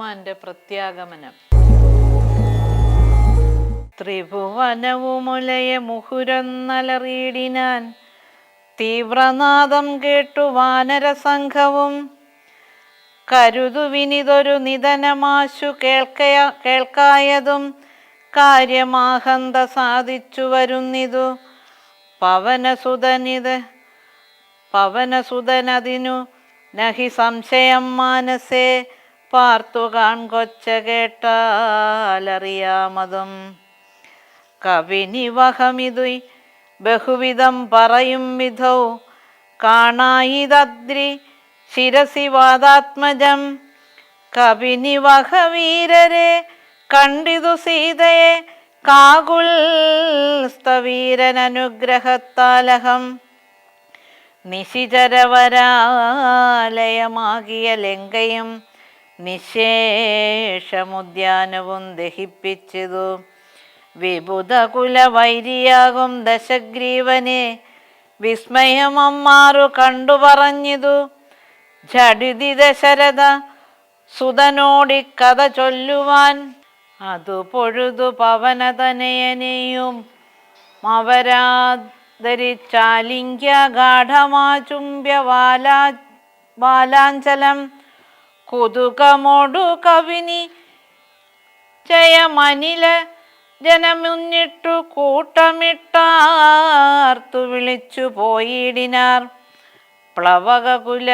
ഹനുമാന്റെ പ്രത്യാഗമനം. ത്രിഭുവനവുമുലയെ മുഹുരന്നലറിയിടിനാൻ, തീവ്രനാദം കേട്ടു വാനരസംഘവും. കരുതുവിനിതൊരു നിധനമാശു കേൾക്കായതും, കാര്യമാഹന്ത സാധിച്ചു വരുന്നിതു. പവനസുതനതിനു നഹി സംശയം മാനസേ, പാർത്തു കാൺകൊച്ച കേട്ടാലറിയാമതും. കവിനിവഹമിതു ബഹുവിധം പറയും വിധൗ, കാണായിതദ്രി ശിരസി വാദാത്മജം. കവിനിവഹവീരരെ കണ്ടിതു സീതയെ, കാകുൽസ്തവീരനനുഗ്രഹത്താലഹം. നിശിചരവരാലയമാകിയ ലങ്കയും, നിശേഷമുദ്യാനവും ദഹിപ്പിച്ചിതു. വിബുധകുലവൈരിയാകും ദശഗ്രീവനെ, വിസ്മയമമ്മാറു കണ്ടു പറഞ്ഞിതു. ഝടിതി ദശരഥ സുതനോടിക്കഥ ചൊല്ലുവാൻ, അതു പൊഴുതു പവനതനയനെയും അവരാദരിച്ചാലിംഗ്യ ഗാഠമാചുംബ്യ വാലാഞ്ചലം. കുതുകമൊടു കവിനി ജയമനില ജനമുന്നിട്ടു കൂട്ടമിട്ടാർത്തു വിളിച്ചു പോയിടിനാർ. പ്ലവകകുല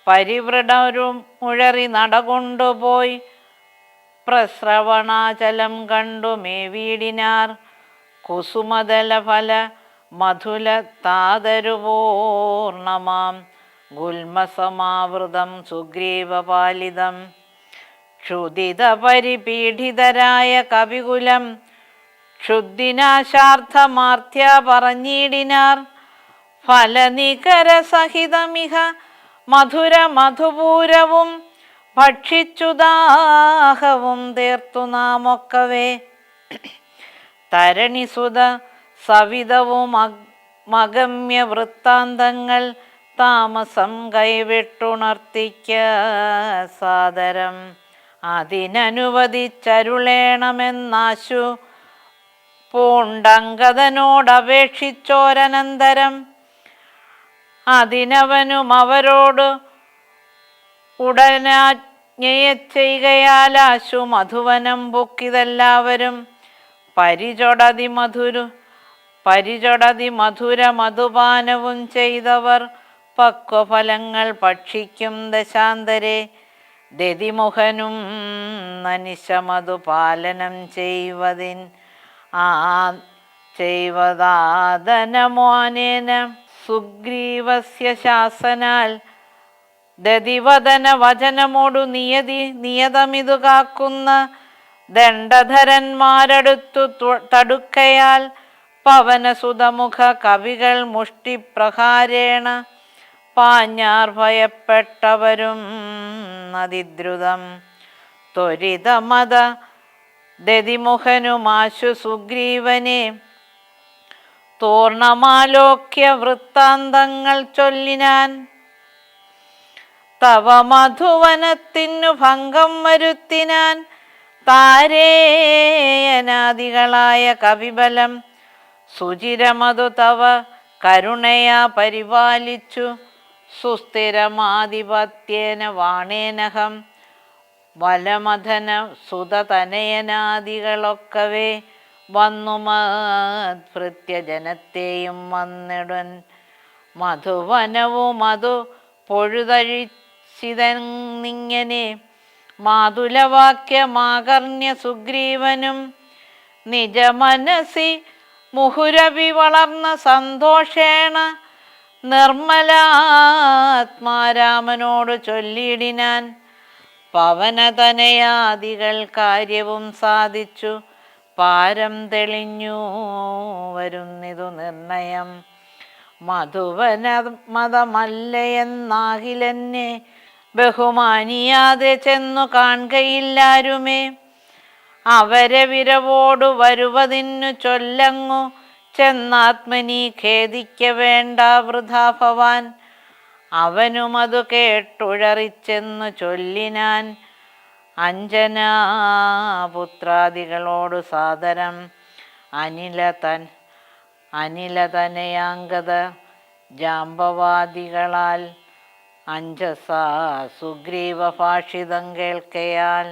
പരിവൃഢരും മുഴറി നടകൊണ്ടുപോയി, പ്രസ്രവണാചലം കണ്ടു മേവീടിനാർ. കുസുമദല ഫല മധുല താതരുപൂർണമാം, ഗുൽമസമാവൃതം സുഗ്രീവപാലിതം. ക്ഷുദിത പരിപീഡിതരായ കവികുലം, ക്ഷുദ്ധിനാശാർത്ഥമാർത്യ പറഞ്ഞിടിനാർ. ഫലനികരസഹിതമിഹ മധുര മധുപൂരവും, ഭക്ഷിച്ചു ദാഹവും തീർത്തു നാമൊക്കവേ. തരണിസുത സവിധവും മഗമ്യ വൃത്താന്തങ്ങൾ, താമസം കൈവിട്ടുണർത്തിക്ക സാദരം. അതിനനുവദിച്ചരുളേണമെന്നാശു പൂണ്ടങ്കദനോടപേക്ഷിച്ചോരനന്തരം. അതിനവനും അവരോട് ഉടനാജ്ഞയെച്ചെയ്കയാലാശു മധുവനം പൊക്കിതെല്ലാവരും. പരിചൊടതി മധുര മധുപാനവും ചെയ്തവർ, പക്വഫലങ്ങൾ ഭക്ഷിക്കും ദശാന്തരെ. ദതിമുഖനും നനിശമധുപാലനം ചെയ്വതാദനമോനേന, സുഗ്രീവസ്യ ശാസനാൽ. ദതിവദന വചനമോടു നിയതമിതു കാക്കുന്ന ദണ്ഡധരന്മാരടുത്തു തടുക്കയാൽ, പവനസുതമുഖ കവികൾ മുഷ്ടിപ്രഹാരേണ പാഞ്ഞാർ ഭയപ്പെട്ടവരും അതിദ്രുതം. ത്വരിതമത ദതിമുഖനുമാശു സുഗ്രീവനെ, തൂർണമാലോക്യ വൃത്താന്തങ്ങൾ ചൊല്ലിനാൻ. തവ മധുവനത്തിനു ഭംഗം വരുത്തിനാൻ, താരേയനാദികളായ കവിബലം. സുചിരമതു തവ കരുണയാ പരിപാലിച്ചു, സുസ്ഥിരമാധിപത്യേന വാണേനഹം. വലമഥന സുതതനയനാദികളൊക്കവേ വന്നു മത്ഭൃത്യ ജനത്തെയും വന്നിടൻ. മധുവനവും മധു പൊഴുതഴിച്ചിതന്നിങ്ങനെ, മാതുലവാക്യമാകർണ്യ സുഗ്രീവനും. നിജമനസി മുഹുരവി വളർന്ന സന്തോഷേണ, നിർമ്മലാത്മാരാമനോട് ചൊല്ലിയിടിനാൻ. പവനതനയാദികൾ കാര്യവും സാധിച്ചു, പാരം തെളിഞ്ഞു വരുന്നിതു നിർണയം. മധുവന മതമല്ലയെന്നാകിലെന്നെ, ബഹുമാനിയാതെ ചെന്നു കാൺകയില്ലാരുമേ. അവരെ വിരവോടു വരുവതിന്നു ചൊല്ലങ്ങു, ചെന്നാത്മനി ഖേദിക്ക വേണ്ട വൃഥാ ഭവാൻ. അവനുമതു കേട്ടുഴറിച്ചെന്നു ചൊല്ലിനാൻ. അഞ്ജനാപുത്രാദികളോടു സാദരം അനിലതനയാംഗത ജാമ്പവാദികളാൽ അഞ്ജസാ സുഗ്രീവ ഭാഷിതം കേൾക്കയാൽ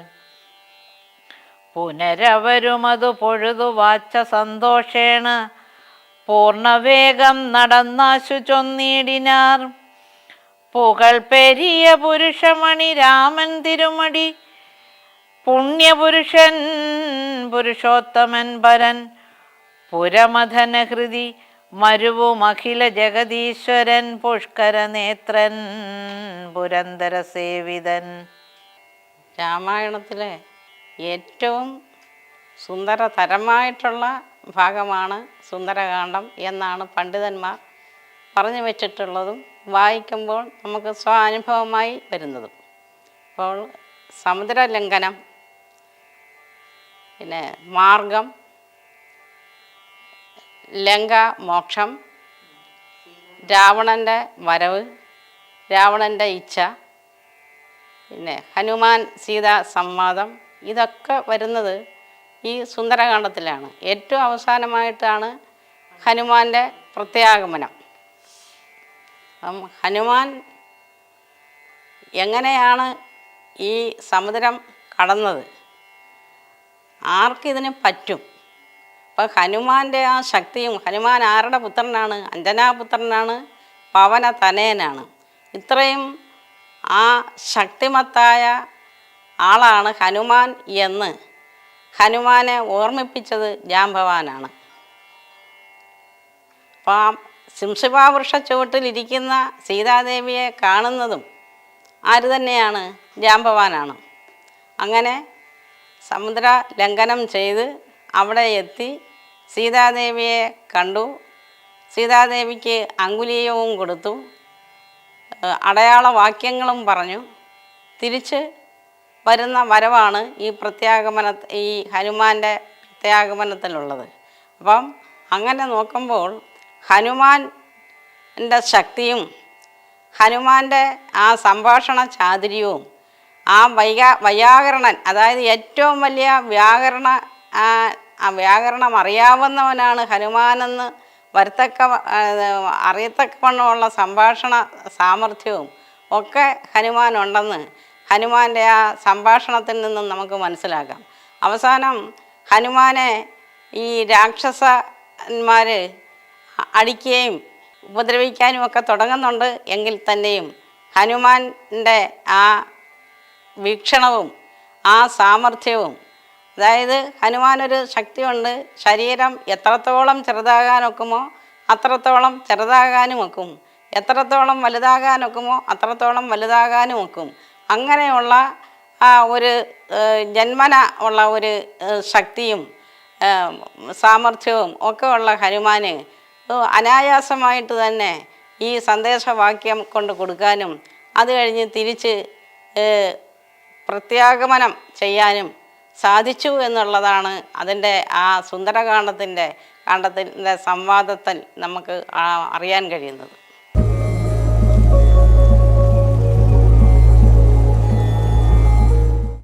പുനരവരുമതു പൊഴുതു വാച്ച സന്തോഷേണ പൂർണ്ണവേഗം നടന്നാശു ചൊന്നീടിനാർ. പുകൾ പെരിയ പുരുഷമണി രാമൻ തിരുമടി പുണ്യപുരുഷൻ പുരുഷോത്തമൻ പരൻ പുരമഥനഹൃതി മരുവുമഖില ജഗദീശ്വരൻ പുഷ്കരനേത്രൻ പുരന്തര സേവിതൻ. രാമായണത്തിലെ ഏറ്റവും സുന്ദരതരമായിട്ടുള്ള ഭാഗമാണ് സുന്ദരകാന്ഡം എന്നാണ് പണ്ഡിതന്മാർ പറഞ്ഞു വെച്ചിട്ടുള്ളതും വായിക്കുമ്പോൾ നമുക്ക് സ്വാനുഭവമായി വരുന്നതും. അപ്പോൾ സമുദ്രലംഘനം, പിന്നെ മാർഗം, ലങ്ക മോക്ഷം, രാവണൻ്റെ വരവ്, രാവണൻ്റെ ഇച്ഛ, പിന്നെ ഹനുമാൻ സീതാ സംവാദം, ഇതൊക്കെ വരുന്നത് ഈ സുന്ദരകാന്ഡത്തിലാണ്. ഏറ്റവും അവസാനമായിട്ടാണ് ഹനുമാൻ്റെ പ്രത്യാഗമനം. ഹനുമാൻ എങ്ങനെയാണ് ഈ സമുദ്രം കടന്നത്, ആർക്കിതിന് പറ്റും? അപ്പം ഹനുമാൻ്റെ ആ ശക്തിയും, ഹനുമാൻ ആരുടെ പുത്രനാണ്? അഞ്ജനാപുത്രനാണ്, പവന തനയനാണ്. ഇത്രയും ആ ശക്തിമത്തായ ആളാണ് ഹനുമാൻ എന്ന് ഹനുമാനെ ഓർമ്മിപ്പിച്ചത് ജാംബവാനാണ്. അപ്പം ശിംശിപാവൃക്ഷ ചുവട്ടിലിരിക്കുന്ന സീതാദേവിയെ കാണുന്നതും ആര് തന്നെയാണ്? ജാംബവാനാണ്. അങ്ങനെ സമുദ്ര ലംഘനം ചെയ്ത് അവിടെ എത്തി സീതാദേവിയെ കണ്ടു. സീതാദേവിക്ക് അങ്കുലീയവും കൊടുത്തു, അടയാള വാക്യങ്ങളും പറഞ്ഞു. തിരിച്ച് വരുന്ന വരവാണ് ഈ ഹനുമാൻ്റെ പ്രത്യാഗമനത്തിലുള്ളത്. അപ്പം അങ്ങനെ നോക്കുമ്പോൾ ഹനുമാൻ്റെ ശക്തിയും ഹനുമാൻ്റെ ആ സംഭാഷണ ചാതുര്യവും ആ വൈയാകരണൻ, അതായത് ഏറ്റവും വലിയ വ്യാകരണം അറിയാവുന്നവനാണ് ഹനുമാനെന്ന് അറിയത്തക്കവണ്ണമുള്ള സംഭാഷണ സാമർഥ്യവും ഒക്കെ ഹനുമാനുണ്ടെന്ന് ഹനുമാൻ്റെ ആ സംഭാഷണത്തിൽ നിന്നും നമുക്ക് മനസ്സിലാക്കാം. അവസാനം ഹനുമാനെ ഈ രാക്ഷസന്മാർ അടിക്കുകയും ഉപദ്രവിക്കാനും ഒക്കെ തുടങ്ങുന്നുണ്ട്. എങ്കിൽ തന്നെയും ഹനുമാൻ്റെ ആ വീക്ഷണവും ആ സാമർഥ്യവും, അതായത് ഹനുമാനൊരു ശക്തിയുണ്ട്, ശരീരം എത്രത്തോളം ചെറുതാകാനൊക്കുമോ അത്രത്തോളം ചെറുതാകാനും ഒക്കും, എത്രത്തോളം വലുതാകാനൊക്കുമോ അത്രത്തോളം വലുതാകാനും ഒക്കും. അങ്ങനെയുള്ള ഒരു ജന്മന ഉള്ള ഒരു ശക്തിയും സാമർഥ്യവും ഒക്കെ ഉള്ള ഹനുമാന് അനായാസമായിട്ട് തന്നെ ഈ സന്ദേശവാക്യം കൊണ്ട് കൊടുക്കാനും അത് കഴിഞ്ഞ് തിരിച്ച് പ്രത്യാഗമനം ചെയ്യാനും സാധിച്ചു എന്നുള്ളതാണ് അതിൻ്റെ ആ സുന്ദരകാന്ഡത്തിൻ്റെ സംവാദത്തിൽ നമുക്ക് അറിയാൻ കഴിയുന്നത്.